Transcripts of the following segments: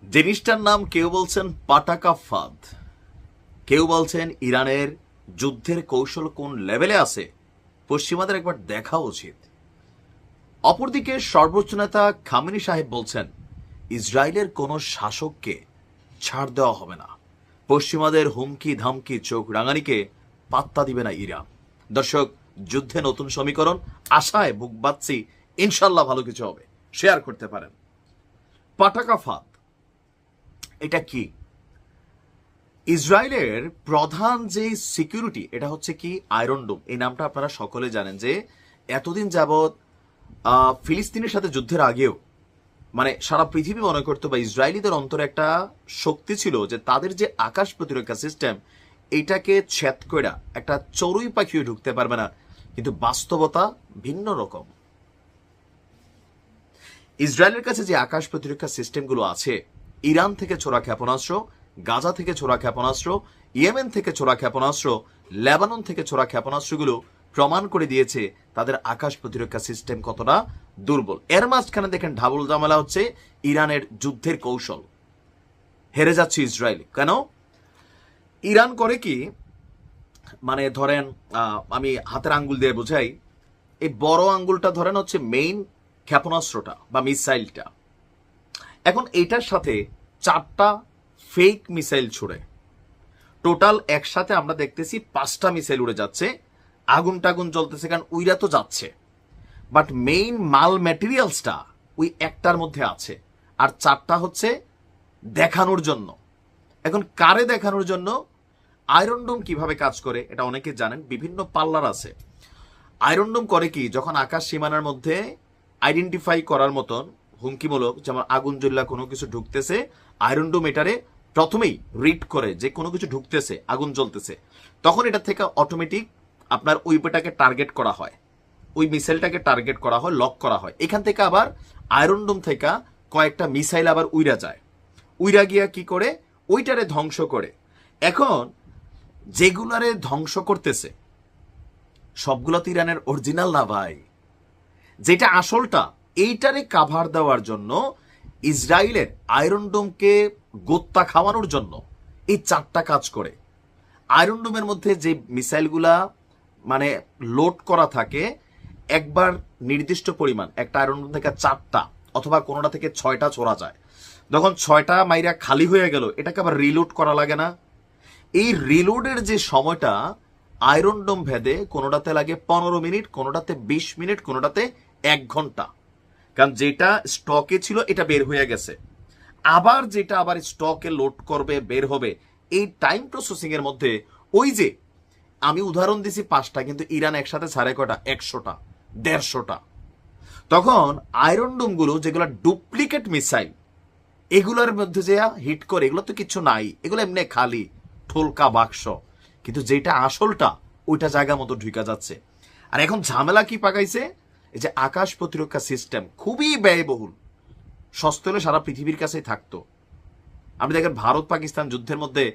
জিনিসটার নাম কেউ বলছেন পাটাকা ফাঁদ, কেউ বলছেন ইরানের যুদ্ধের কৌশল কোন লেভেলে আছে পশ্চিমাদের একবার দেখা উচিত। অপরদিকে সর্বোচ্চ নেতা খামেনি সাহেব বলছেন ইসরায়েলের কোনো শাসককে ছাড় দেওয়া হবে না, পশ্চিমাদের হুমকি ধামকি চোখ রাঙানিকে পাত্তা দিবে না ইরান। দর্শক, যুদ্ধে নতুন সমীকরণ, আশায় বুক বাঁধছি, ইনশাল্লাহ ভালো কিছু হবে, শেয়ার করতে পারেন। পাটাকা ফাঁদ এটা কি? ইসরায়েলের প্রধান যে সিকিউরিটি, এটা হচ্ছে কি আয়রন ডোম। এই নামটা আপনারা সকলে জানেন যে এতদিন যাবৎ ফিলিস্তিনের সাথে যুদ্ধের আগেও মানে সারা পৃথিবী মনে করতো বা ইসরায়েলিদের অন্তরে একটা শক্তি ছিল যে তাদের যে আকাশ প্রতিরক্ষা সিস্টেম এইটাকে ছেদ করে একটা চড়ুই পাখিও ঢুকতে পারবে না। কিন্তু বাস্তবতা ভিন্ন রকম। ইসরায়েলের কাছে যে আকাশ প্রতিরক্ষা সিস্টেমগুলো আছে, ইরান থেকে ছোড়া ক্ষেপণাস্ত্র, গাজা থেকে ছোড়া ক্ষেপণাস্ত্র, ইয়েমেন থেকে ছোড়া ক্ষেপণাস্ত্র, লেবানন থেকে ছোড়া ক্ষেপণাস্ত্রগুলো প্রমাণ করে দিয়েছে তাদের আকাশ প্রতিরক্ষা সিস্টেম কতটা দুর্বল। এর মাঝখানে দেখেন ঢাবল জামেলা হচ্ছে ইরানের যুদ্ধের কৌশল। হেরে যাচ্ছে ইসরায়েল। কেন? ইরান করে কি, মানে ধরেন আমি হাতের আঙ্গুল দিয়ে বোঝাই, এই বড় আঙ্গুলটা ধরেন হচ্ছে মেইন ক্ষেপণাস্ত্রটা বা মিসাইলটা। এখন এইটার সাথে 4টা ফেক মিসাইল ছুড়ে টোটাল একসাথে আমরা দেখতেছি 5টা মিসাইল উড়ে যাচ্ছে। আগুন টাগুন জ্বলতেছে, কারণ উইরা তো যাচ্ছে, বাট মেইন মাল ম্যাটেরিয়ালসটা ওই একটার মধ্যে আছে, আর 4টা হচ্ছে দেখানোর জন্য। এখন কারে দেখানোর জন্য? আয়রন ডোম কিভাবে কাজ করে এটা অনেকে জানেন, বিভিন্ন পাল্লার আছে। আয়রন ডোম করে কি, যখন আকাশ সীমানার মধ্যে আইডেন্টিফাই করার মতন হুমকিমূলক, যেমন আগুন জ্বললা কোনো কিছু ঢুকতেছে, আয়রন ডোম এটারে প্রথমেই রিড করে যে কোনো কিছু ঢুকতেছে, আগুন জ্বলতেছে, তখন এটা থেকে অটোমেটিক আপনার ওই পেটাকে টার্গেট করা হয়, ওই মিসাইলটাকে টার্গেট করা হয়, লক করা হয়। এখান থেকে আবার আয়রন ডোম থেকে কয়েকটা মিসাইল আবার উইরা যায়, উইরা গিয়া কি করে ওইটারে ধ্বংস করে। এখন যেগুলারে ধ্বংস করতেছে সবগুলো তো ইরানের অরিজিনাল না ভাই, যেটা আসলটা এইটারে কাভার দেওয়ার জন্য ইসরায়েলের আয়রন ডোমকে গোত্তা খাওয়ানোর জন্য এই 4টা কাজ করে। আয়রন ডোমের মধ্যে যে মিসাইলগুলা মানে লোড করা থাকে, একবার নির্দিষ্ট পরিমাণ একটা আয়রন ডোম থেকে 4টা অথবা কোনোটা থেকে 6টা ছোড়া যায়। যখন 6টা মাইরা খালি হয়ে গেল, এটাকে আবার রিলোড করা লাগে না? এই রিলোডের যে সময়টা আয়রন ডোম ভেদে কোনোটাতে লাগে 15 মিনিট, কোনোটাতে 20 মিনিট, কোনোটাতে 1 ঘন্টা। কারণ যেটা স্টকে ছিল এটা বের হয়ে গেছে, আবার যেটা আবার স্টকে লোড করবে, বের হবে, এই টাইম প্রসেসিং এর মধ্যে ওই যে আমি উদাহরণ দিছি 5টা, কিন্তু ইরান একসাথে ছাড়ে কটা? 100টা, 150টা। তখন আয়রন ডোম গুলো যেগুলো ডুপ্লিকেট মিসাইল, এগুলোর মধ্যে যে হিট করে, এগুলো তো কিছু নাই, এগুলো এমনি খালি ঠোলকা বাক্স, কিন্তু যেটা আসলটা ওইটা জায়গা মতো ঢুকা যাচ্ছে। আর এখন ঝামেলা কি পাকাইছে, এই যে আকাশ প্রতিরক্ষা সিস্টেম খুবই ব্যয়বহুল, সস্তা হলে সারা পৃথিবীর কাছেই থাকতো। আপনি দেখেন ভারত পাকিস্তান যুদ্ধের মধ্যে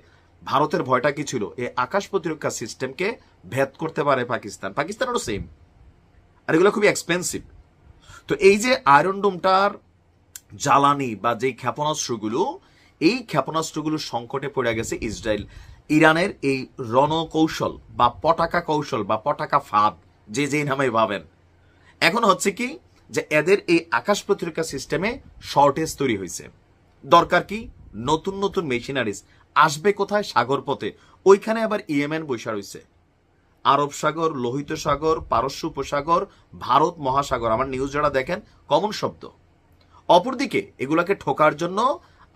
ভারতের ভয়টা কি ছিল? এই আকাশ প্রতিরক্ষা সিস্টেমকে ভেদ করতে পারে পাকিস্তান, পাকিস্তানেরও সেম। আর এগুলো খুবই এক্সপেন্সিভ। তো এই যে আয়রন ডোমটার জ্বালানি বা যেই ক্ষেপণাস্ত্রগুলো, এই ক্ষেপণাস্ত্রগুলো সংকটে পড়ে গেছে ইসরায়েল। ইরানের এই রণকৌশল বা পটাকা কৌশল বা পটাকা ফাঁদ, যে যে নামে ভাবেন, এখন হচ্ছে কি যে এদের এই আকাশ প্রতিরক্ষা সিস্টেমে শর্টেজ তৈরি হয়েছে। দরকার কি? নতুন নতুন মেশিনারিজ আসবে কোথায়? সাগর পথে। ওইখানে আবার ইয়েমেন বৈশা রয়েছে, আরব সাগর, লোহিত সাগর, পারস্য উপসাগর, ভারত মহাসাগর। আমার নিউজ যারা দেখেন কমন শব্দ। অপরদিকে এগুলাকে ঠোকার জন্য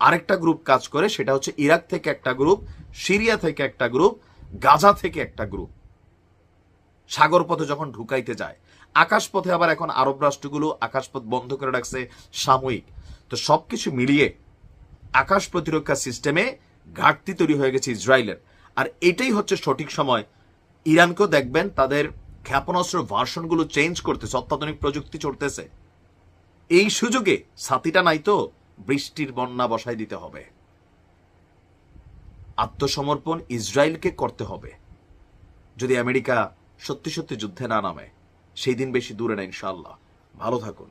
আরেকটা গ্রুপ কাজ করে, সেটা হচ্ছে ইরাক থেকে একটা গ্রুপ, সিরিয়া থেকে একটা গ্রুপ, গাজা থেকে একটা গ্রুপ। সাগর পথে যখন ঢুকাইতে যায়, আকাশ পথে আবার এখন আরব রাষ্ট্রগুলো আকাশপথ বন্ধ করে রাখছে সাময়িক। তো সবকিছু মিলিয়ে আকাশ প্রতিরক্ষা সিস্টেমে ঘাটতি তৈরি হয়ে গেছে ইসরায়েলের। আর এটাই হচ্ছে সঠিক সময় ইরানকেও দেখবেন তাদের ক্ষেপণাস্ত্র ভার্সনগুলো চেঞ্জ করতেছে, অত্যাধুনিক প্রযুক্তি চলতেছে। এই সুযোগে ছাতিটা নাই তো বৃষ্টির বন্যা বসায় দিতে হবে। আত্মসমর্পণ ইসরায়েলকে করতে হবে যদি আমেরিকা সত্যি সত্যি যুদ্ধে না নামে। সেই দিন বেশি দূরে না, ইনশাআল্লাহ। ভালো থাকুন।